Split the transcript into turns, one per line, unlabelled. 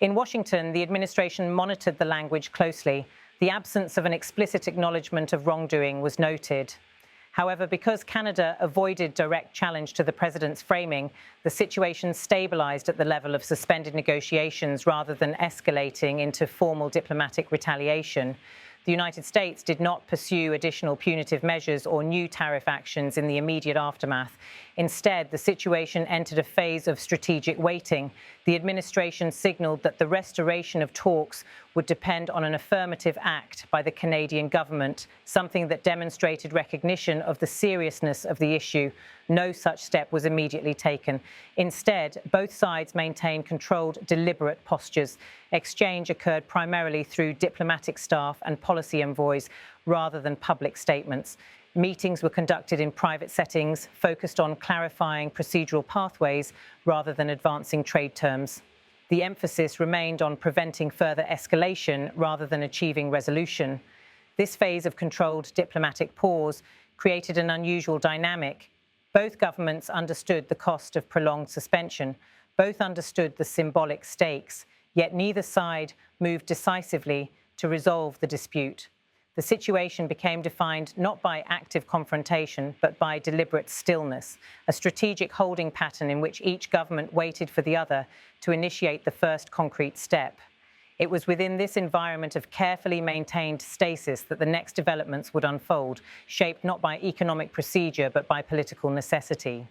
In Washington, the administration monitored the language closely. The absence of an explicit acknowledgement of wrongdoing was noted. However, because Canada avoided direct challenge to the president's framing, the situation stabilized at the level of suspended negotiations rather than escalating into formal diplomatic retaliation. The United States did not pursue additional punitive measures or new tariff actions in the immediate aftermath. Instead, the situation entered a phase of strategic waiting. The administration signaled that the restoration of talks would depend on an affirmative act by the Canadian government, something that demonstrated recognition of the seriousness of the issue. No such step was immediately taken. Instead, both sides maintained controlled, deliberate postures. Exchange occurred primarily through diplomatic staff and policy envoys rather than public statements. Meetings were conducted in private settings, focused on clarifying procedural pathways rather than advancing trade terms. The emphasis remained on preventing further escalation rather than achieving resolution. This phase of controlled diplomatic pause created an unusual dynamic. Both governments understood the cost of prolonged suspension. Both understood the symbolic stakes, yet neither side moved decisively to resolve the dispute. The situation became defined not by active confrontation, but by deliberate stillness, a strategic holding pattern in which each government waited for the other to initiate the first concrete step. It was within this environment of carefully maintained stasis that the next developments would unfold, shaped not by economic procedure, but by political necessity.